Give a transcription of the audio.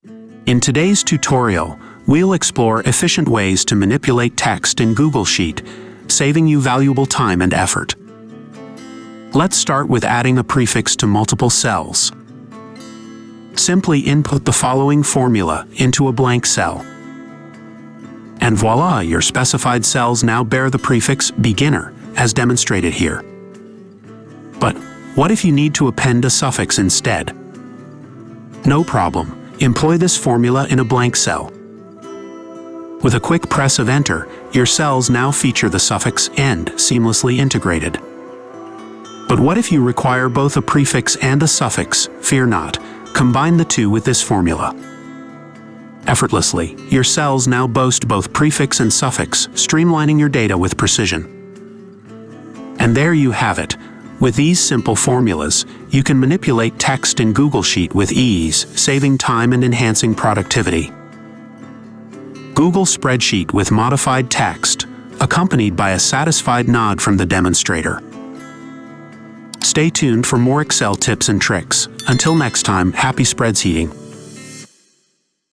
In today's tutorial, we'll explore efficient ways to manipulate text in Google Sheet, saving you valuable time and effort. Let's start with adding a prefix to multiple cells. Simply input the following formula into a blank cell. And voila, your specified cells now bear the prefix beginner, as demonstrated here. But what if you need to append a suffix instead? No problem. Employ this formula in a blank cell. With a quick press of Enter, your cells now feature the suffix "end" seamlessly integrated. But what if you require both a prefix and a suffix? Fear not. Combine the two with this formula. Effortlessly, your cells now boast both prefix and suffix, streamlining your data with precision. And there you have it. With these simple formulas, you can manipulate text in Google Sheet with ease, saving time and enhancing productivity. Google Spreadsheet with modified text, accompanied by a satisfied nod from the demonstrator. Stay tuned for more Excel tips and tricks. Until next time, happy spreadsheeting.